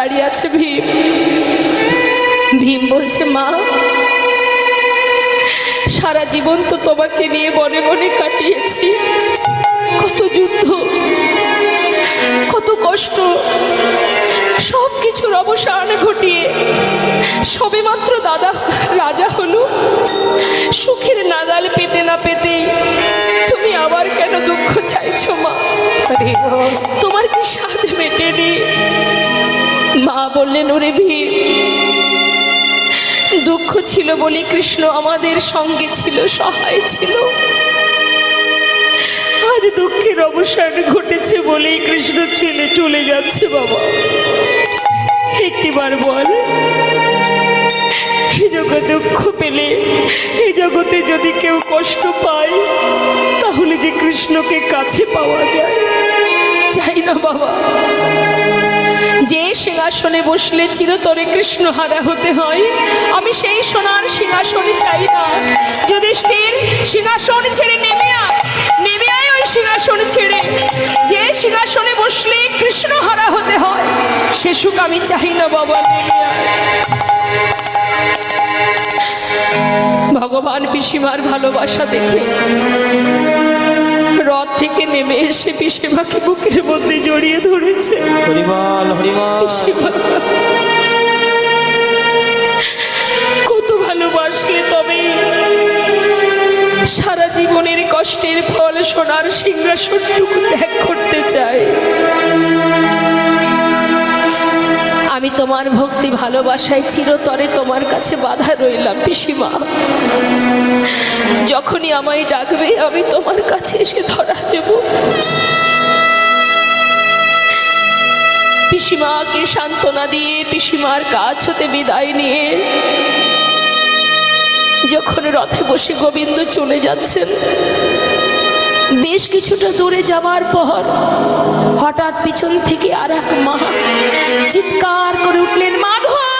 দাঁড়িয়ে আছে ভীম। ভীম বলছে, মা সারা জীবন তো তোমাকে নিয়ে বনে বনে কাটিয়েছি, কত যুদ্ধ, কত কষ্ট, সব কিছুর অবসান ঘটিয়ে সবেমাত্র দাদা রাজা হলো। সুখের নাগাল পেতে না পেতেই তুমি আবার কেন দুঃখ চাইছো মা? তোমার কি স্বাদ মেটেনি? মা বললেন, ওরে ভীম, দুঃখ ছিল বলে কৃষ্ণ আমাদের সঙ্গে ছিল, সহায় ছিল। আজ দুঃখের অবসান ঘটেছে বলেই কৃষ্ণ ছেলে চলে যাচ্ছে। বাবা একটিবার বল, এই জগতে দুঃখ পেলে, এই জগতে যদি কেউ কষ্ট পায়, তাহলে যে কৃষ্ণকে কাছে পাওয়া যায়, চাই না বাবা? যে সিংহাসনে বসলে চিরতরে কৃষ্ণ হারা হতে হয়, আমি সেই সোনার সিংহাসনে চাই না। যুধিষ্ঠির সিংহাসন ছেড়ে নেমে আয়, নেমে আয় ওই সিংহাসন ছেড়ে। যে সিংহাসনে বসলে কৃষ্ণ হারা হতে হয়, সে সুখ আমি চাই না বাবা, নেমে আয়। ভগবান পিসিমার ভালোবাসা দেখে রথ থেকে নেমে এসে পিসিমাকে বুকের মধ্যে জড়িয়ে ধরেছে। কত ভালোবাসলে তবে সারা জীবনের কষ্টের ফল সোনার সিংহাসনটুকু ত্যাগ করতে চাই? আমি তোমার ভক্তি ভালোবাসায় চিরতরে তোমার কাছে বাধা রইলাম পিসিমা। যখনই আমায় ডাকবে আমি তোমার কাছে এসে ধরা দেব। পিসিমাকে সান্ত্বনা দিয়ে পিসিমার কাছ হতে বিদায় নিয়ে যখন রথে বসে গোবিন্দ চলে যাচ্ছেন, বেশ কিছুটা দূরে যাওয়ার পর হঠাৎ পিছন থেকে আর এক মা চিৎকার করে উঠলেন, মাধব!